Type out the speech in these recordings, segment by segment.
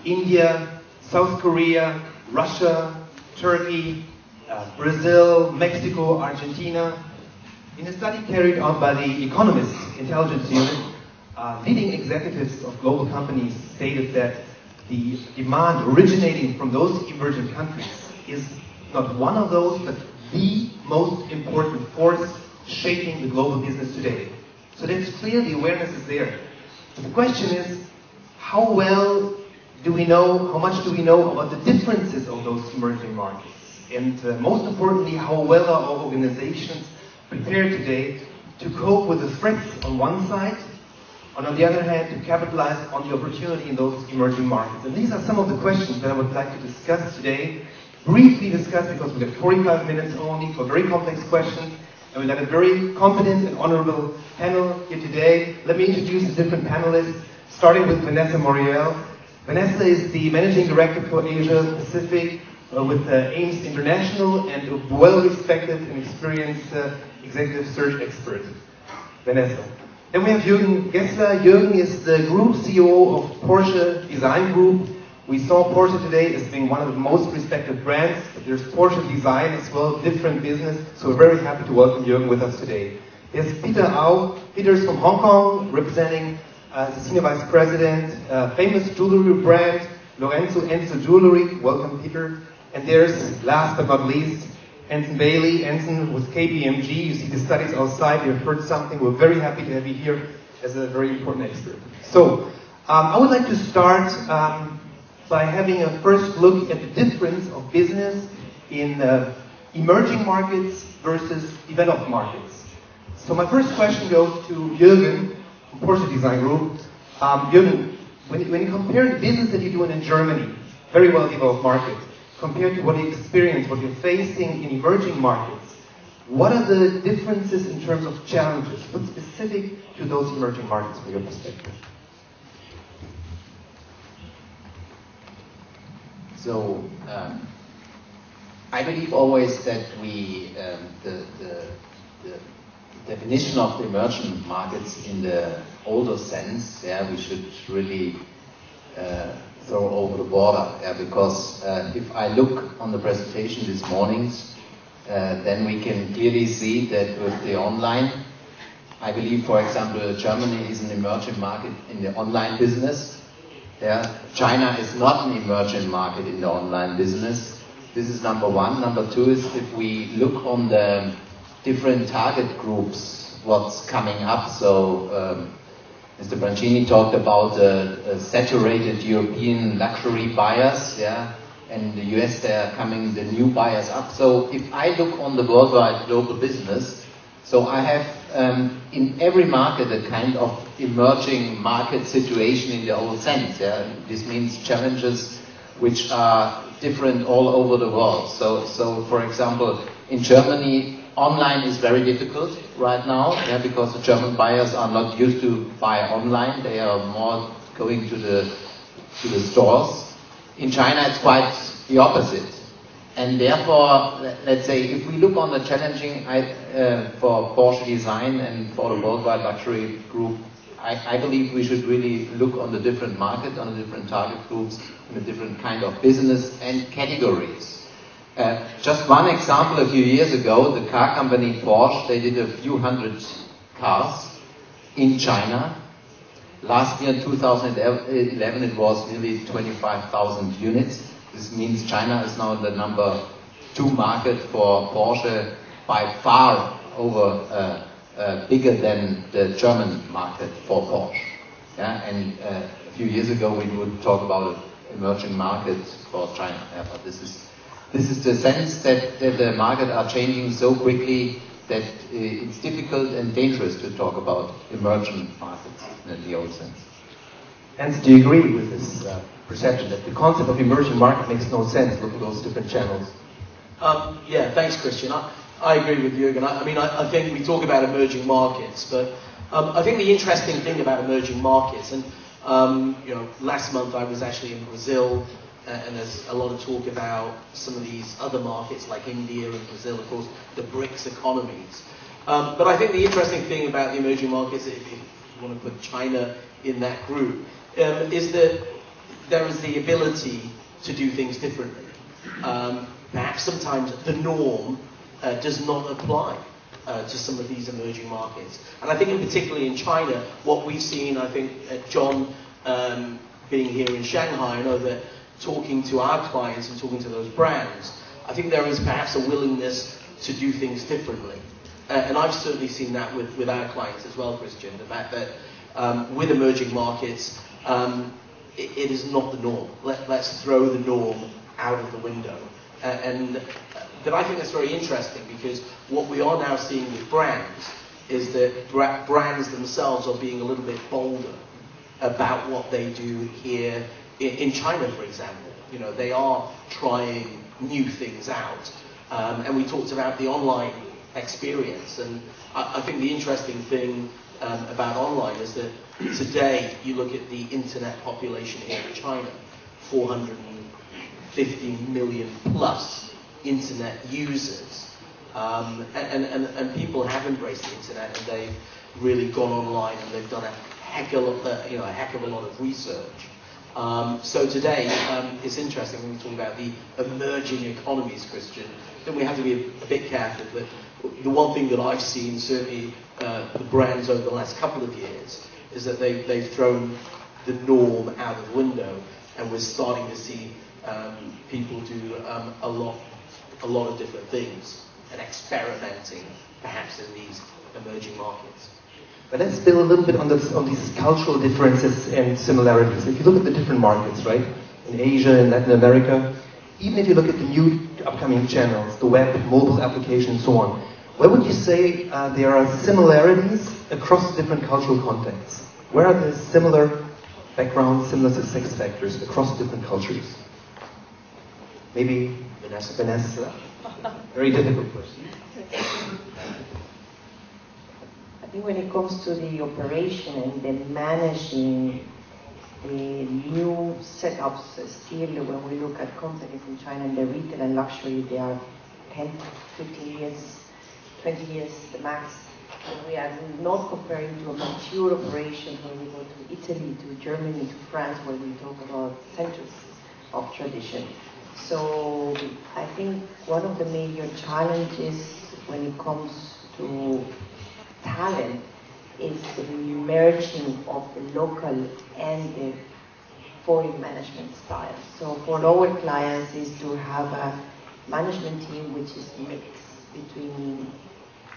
India, South Korea, Russia, Turkey, Brazil, Mexico, Argentina. In a study carried out by the Economist Intelligence Unit, leading executives of global companies stated that the demand originating from those emerging countries is not one of those, but the most important force shaping the global business today. So that's clear, the awareness is there. The question is, how well do we know, how much do we know about the differences of those emerging markets? And most importantly, how well are our organizations prepared today to cope with the threats on one side, and on the other hand, to capitalize on the opportunity in those emerging markets. And these are some of the questions that I would like to discuss today, briefly discuss, because we've got 45 minutes only for very complex questions, and we've got a very competent and honorable panel here today. Let me introduce the different panelists, starting with Vanessa Moriel. Vanessa is the Managing Director for Asia Pacific with AIMS International and a well-respected and experienced executive search expert. Vanessa. Then we have Jürgen Gessler. Jürgen is the Group CEO of Porsche Design Group. We saw Porsche today as being one of the most respected brands, but there's Porsche Design as well, different business, so we're very happy to welcome Jürgen with us today. There's Peter Au. Peter is from Hong Kong, representing the Senior Vice President, famous jewelry brand, Lorenzo Enzo Jewelry. Welcome, Peter. And there's, last but not least, Anson Bailey. Anson with KPMG. You see the studies outside. You've heard something. We're very happy to have you here as a very important expert. So, I would like to start by having a first look at the difference of business in emerging markets versus developed markets. So my first question goes to Jürgen from Porsche Design Group. Jürgen, when you compare the business that you're doing in Germany, very well developed market, compared to what you experience, what you're facing in emerging markets, what are the differences in terms of challenges? What's specific to those emerging markets from your perspective? So, I believe always that the definition of the emerging markets in the older sense, we should really throw over the border, because if I look on the presentation this morning, then we can clearly see that with the online, I believe, for example, Germany is an emerging market in the online business. China is not an emerging market in the online business. This is number one. Number two is if we look on the different target groups, what's coming up. So Mr. Brancini talked about saturated European luxury buyers, and the US, there are coming the new buyers up. So if I look on the worldwide global business, so I have in every market a kind of emerging market situation in the old sense. This means challenges which are different all over the world. So for example, in Germany, online is very difficult right now, because the German buyers are not used to buy online. They are more going to the stores. In China, it's quite the opposite. And therefore, let's say, if we look on the challenging for Porsche Design and for the worldwide luxury group, I believe we should really look on the different markets, on the different target groups, and the different kind of business and categories. Just one example, a few years ago, the car company Porsche, they did a few hundred cars in China. Last year, in 2011, it was nearly 25,000 units. This means China is now the number 2 market for Porsche, by far over bigger than the German market for Porsche. And a few years ago we would talk about emerging markets for China. But this is the sense that the market are changing so quickly that it's difficult and dangerous to talk about emerging markets in the old sense. And do you agree with this perception that the concept of emerging market makes no sense looking at those different channels? Yeah, thanks, Christian. I agree with Jürgen. I think we talk about emerging markets, but I think the interesting thing about emerging markets, and last month I was actually in Brazil, and there's a lot of talk about some of these other markets like India and Brazil, of course, the BRICS economies. But I think the interesting thing about the emerging markets, if you want to put China in that group, is that there is the ability to do things differently. Perhaps sometimes the norm does not apply to some of these emerging markets. And I think in particularly in China, what we've seen, I think John being here in Shanghai, I know that talking to our clients and talking to those brands, I think there is perhaps a willingness to do things differently. And I've certainly seen that with our clients as well, Christian, the fact that with emerging markets, it is not the norm. Let's throw the norm out of the window. But I think that's very interesting, because what we are now seeing with brands is that brands themselves are being a little bit bolder about what they do here in China, for example. You know, they are trying new things out. And we talked about the online experience. And I think the interesting thing about online is that today you look at the internet population here in China, 450 million plus internet users. And people have embraced the internet, and they've really gone online, and they've done a heck of a lot of research. So today, it's interesting when we talk about the emerging economies, Christian, then we have to be a bit careful. But the one thing that I've seen, certainly the brands over the last couple of years, is that they've thrown the norm out of the window, and we're starting to see people do a lot of different things and experimenting, perhaps, in these emerging markets. But let's build a little bit on these cultural differences and similarities. If you look at the different markets, right, in Asia and Latin America, even if you look at the new upcoming channels, the web, mobile application, and so on, where would you say there are similarities across different cultural contexts? Where are the similar backgrounds, similar success factors across different cultures? Maybe Vanessa. Very difficult question. I think when it comes to the operation and the managing the new setups, still when we look at companies in China and the retail and luxury, they are 10, 15 years, 20 years the max. And we are not comparing to a mature operation when we go to Italy, to Germany, to France, where we talk about centuries of tradition. So I think one of the major challenges when it comes to talent is the merging of the local and the foreign management style. So for our clients is to have a management team which is mixed between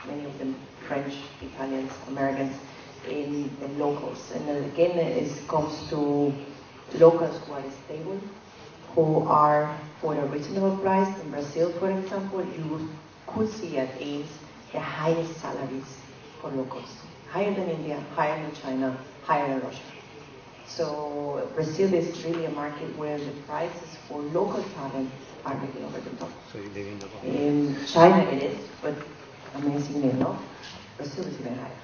many of them French, Italians, Americans, in the locals. And again, it comes to locals who are stable, who are for a reasonable price. In Brazil, for example, you could see at Ames the highest salaries for locals. Higher than India, higher than China, higher than Russia. So Brazil is really a market where the prices for local talent are really over the top. In China it is, but amazingly enough, Brazil is even higher,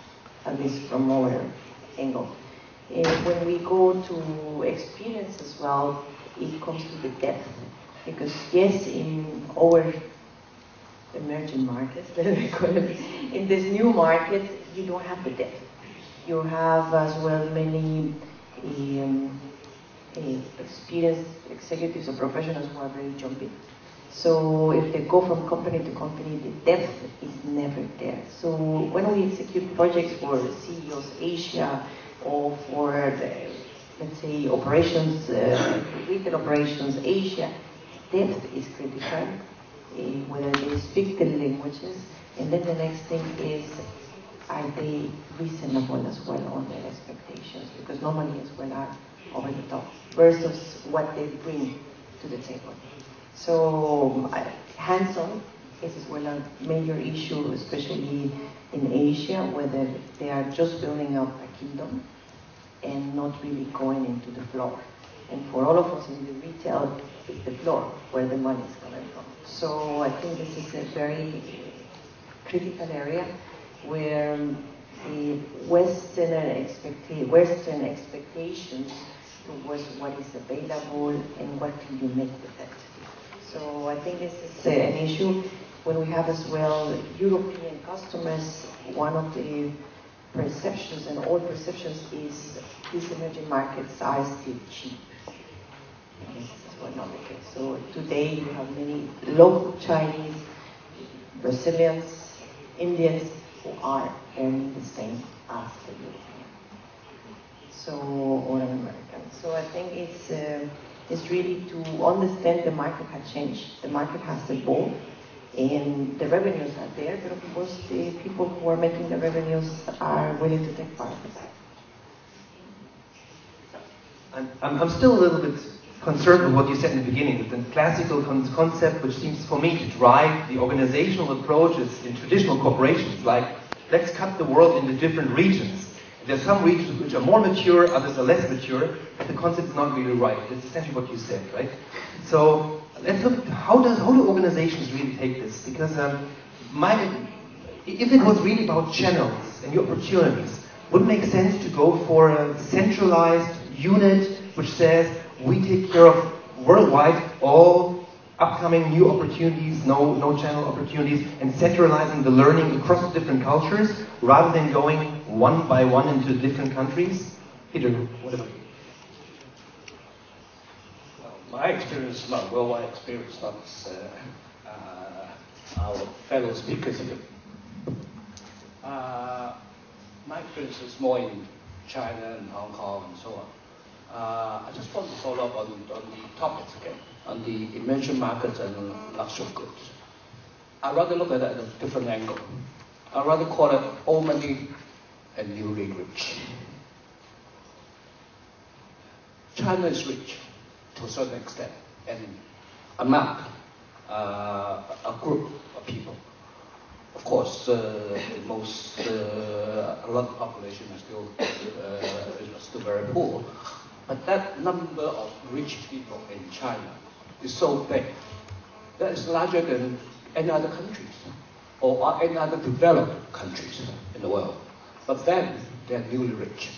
at least from our angle. When we go to experience as well, it comes to the depth. Because yes, in our emerging markets, in this new market, you don't have the depth. You have as well many experienced executives or professionals who are very jumpy. So if they go from company to company, the depth is never there. So when we execute projects for CEOs Asia or for let's say operations, retail operations Asia, depth is critical, whether they speak the languages, and then the next thing is, are they reasonable as well on their expectations? Because normally as well are over the top versus what they bring to the table. So hands-on is as well a major issue, especially in Asia, whether they are just building up a kingdom and not really going into the floor. And for all of us in the retail, it's the floor where the money is coming from. So I think this is a very critical area where the Western expectations towards what is available and what can you make with it. So I think this is an issue when we have as well European customers. One of the perceptions and all perceptions is these emerging markets are still cheap. This was not the case. So today you have many local Chinese, Brazilians, Indians who are earning the same as the European. So, or an American. So I think it's really to understand the market has changed. The market has evolved. And the revenues are there, but of course the people who are making the revenues are willing to take part of it. I'm still a little bit concerned with what you said in the beginning, with the classical concept which seems for me to drive the organizational approaches in traditional corporations, like let's cut the world into different regions. There's some regions which are more mature, others are less mature, but the concept is not really right. It's essentially what you said, right? So let's look at how do organizations really take this? Because if it was really about channels and your opportunities, would it make sense to go for a centralized unit which says we take care of worldwide all upcoming new opportunities, no channel opportunities, and centralizing the learning across different cultures rather than going one by one into different countries? Peter, what about you? My experience, my worldwide experience, not our fellow speakers here. My experience is more in China and Hong Kong and so on. I just want to follow up on the topics again, on the emerging markets and luxury goods. I'd rather look at it at a different angle. I'd rather call it old money and newly rich. China is rich to a certain extent, and among a group of people. Of course, a lot of population is still very poor, but that number of rich people in China is so big that it's larger than any other countries or any other developed countries in the world. But then they're newly rich,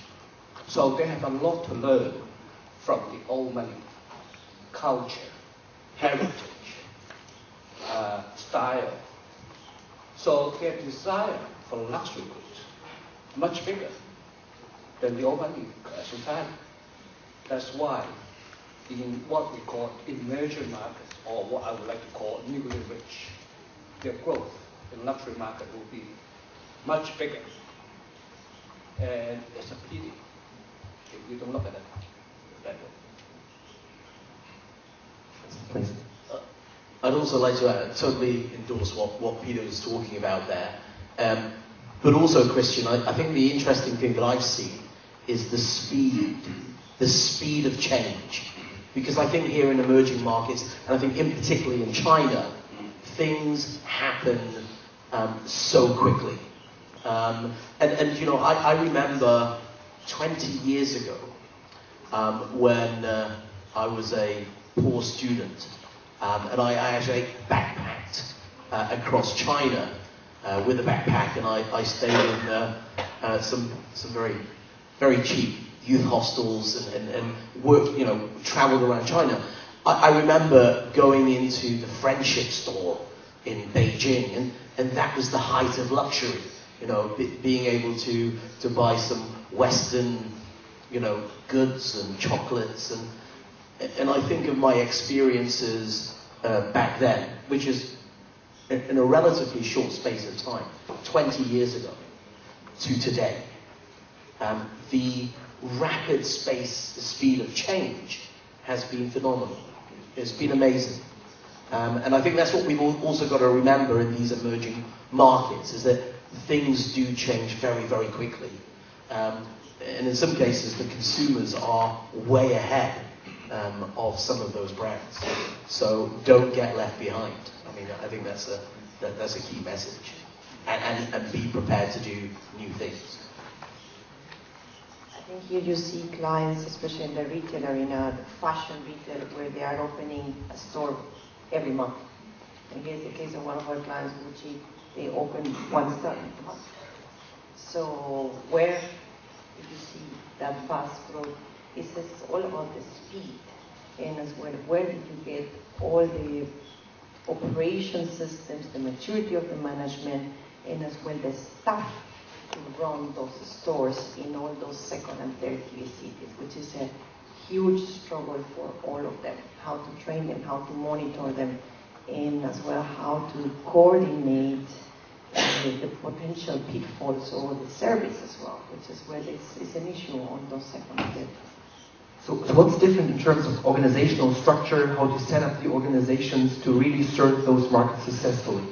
so they have a lot to learn from the old money, culture, heritage, style. So their desire for luxury goods much bigger than the old money society. That's why in what we call emerging markets, or what I would like to call newly rich, their growth in luxury market will be much bigger. And it's a pity if we don't look at it that way. Please. I'd also like to totally endorse what Peter was talking about there. But also, Christian, I think the interesting thing that I've seen is the speed of change. Because I think here in emerging markets, and I think particularly in China, things happen so quickly. And you know, I remember 20 years ago when I was a poor student, and I actually backpacked across China with a backpack, and I stayed in some very, very cheap youth hostels and worked, you know, traveled around China. I remember going into the Friendship store in Beijing, and that was the height of luxury, you know, being able to buy some Western, you know, goods and chocolates, and I think of my experiences back then, which is in a relatively short space of time, 20 years ago to today. The rapid speed of change has been phenomenal. It's been amazing. And I think that's what we've also got to remember in these emerging markets, is that things do change very, very quickly. And in some cases, the consumers are way ahead of some of those brands. So don't get left behind. I mean, I think that's a key message. And be prepared to do new things. I think here you see clients, especially in the retail arena, the fashion retail, where they are opening a store every month. And here's the case of one of our clients, Gucci. They open one store every month. So where you see that fast growth, it's all about the speed, and as well, where did you get all the operation systems, the maturity of the management, and as well the staff to run those stores in all those second and third tier cities, which is a huge struggle for all of them, how to train them, how to monitor them, and as well how to coordinate the potential pitfalls or the service as well, which is where it's an issue on those second. So what's different in terms of organizational structure, how to set up the organizations to really serve those markets successfully?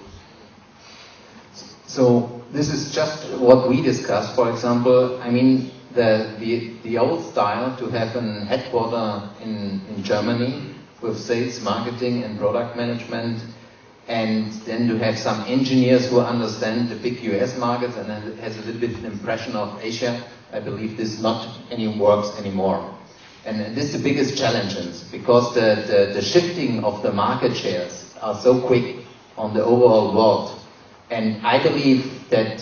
So this is just what we discussed. For example, I mean, the old style to have an headquarter in Germany with sales, marketing and product management, and then to have some engineers who understand the big US markets and then has a little bit an impression of Asia. I believe this not works anymore. And this is the biggest challenge, because the shifting of the market shares are so quick on the overall world. And I believe that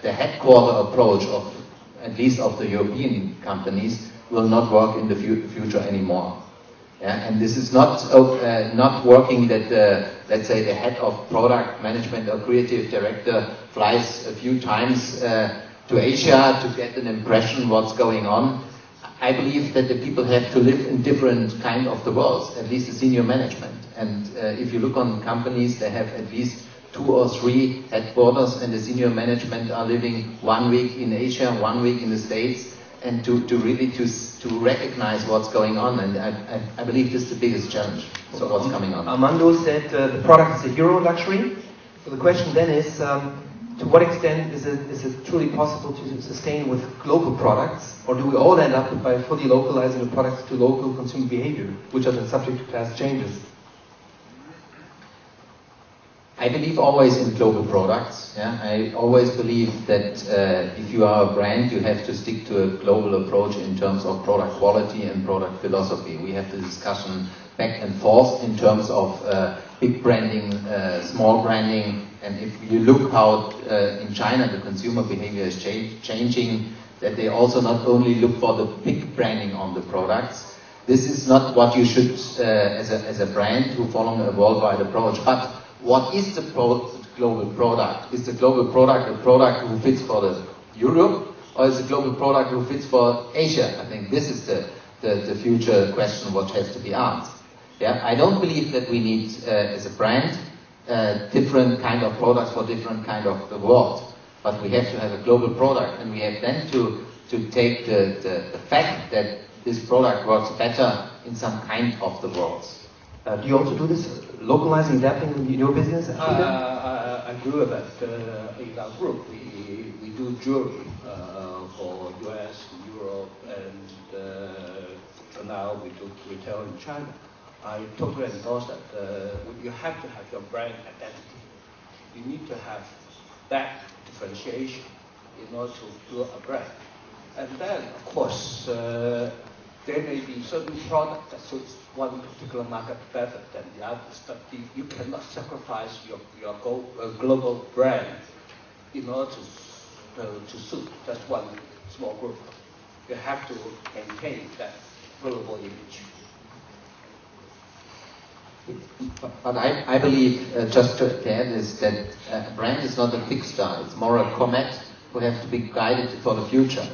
the headquarter approach of, at least of the European companies, will not work in the future anymore. Yeah? And this is not working that, let's say, the head of product management or creative director flies a few times to Asia to get an impression what's going on. I believe that the people have to live in different kind of the worlds, at least the senior management. And if you look on companies, they have at least 2 or 3 headquarters, and the senior management are living 1 week in Asia, 1 week in the States, and to really recognize what's going on. And I believe this is the biggest challenge. So what's coming on? Armando said the product is a Euro luxury. So the question then is, to what extent is it truly possible to sustain with global products, or do we all end up by fully localizing the products to local consumer behavior, which are then subject to fast changes? I believe always in global products. Yeah? I always believe that if you are a brand, you have to stick to a global approach in terms of product quality and product philosophy. We have the discussion back and forth in terms of big branding, small branding, and if you look how in China the consumer behavior is changing, that they also not only look for the big branding on the products. This is not what you should, as a brand, who follow a worldwide approach. But what is the global product? Is the global product a product who fits for the Europe, or is the global product who fits for Asia? I think this is the future question what has to be asked. Yeah, I don't believe that we need, as a brand, different kind of products for different kind of the world. But we have to have a global product, and we have then to take the fact that this product works better in some kind of the world. Do you also do this, localizing, adapting in your business? I agree with that. In our group, we do jewelry for US, Europe, and now we do retail in China. I totally endorse that. You have to have your brand identity. You need to have that differentiation in order to do a brand. And then, of course, there may be certain product that suits one particular market better than the others, but you cannot sacrifice your global brand in order to suit just one small group. You have to maintain that global image. But I believe, just to add, is that a brand is not a fixed star. It's more a comet who have to be guided for the future.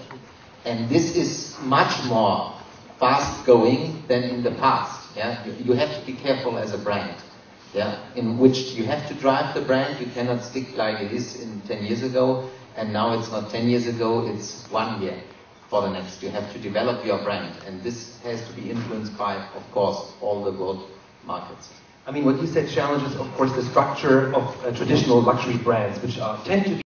And this is much more fast going than in the past. Yeah, you have to be careful as a brand. Yeah, in which you have to drive the brand. You cannot stick like it is in 10 years ago, and now it's not 10 years ago. It's 1 year for the next. You have to develop your brand, and this has to be influenced by, of course, all the world markets. I mean, what you said challenges, of course, the structure of traditional luxury brands, which tend to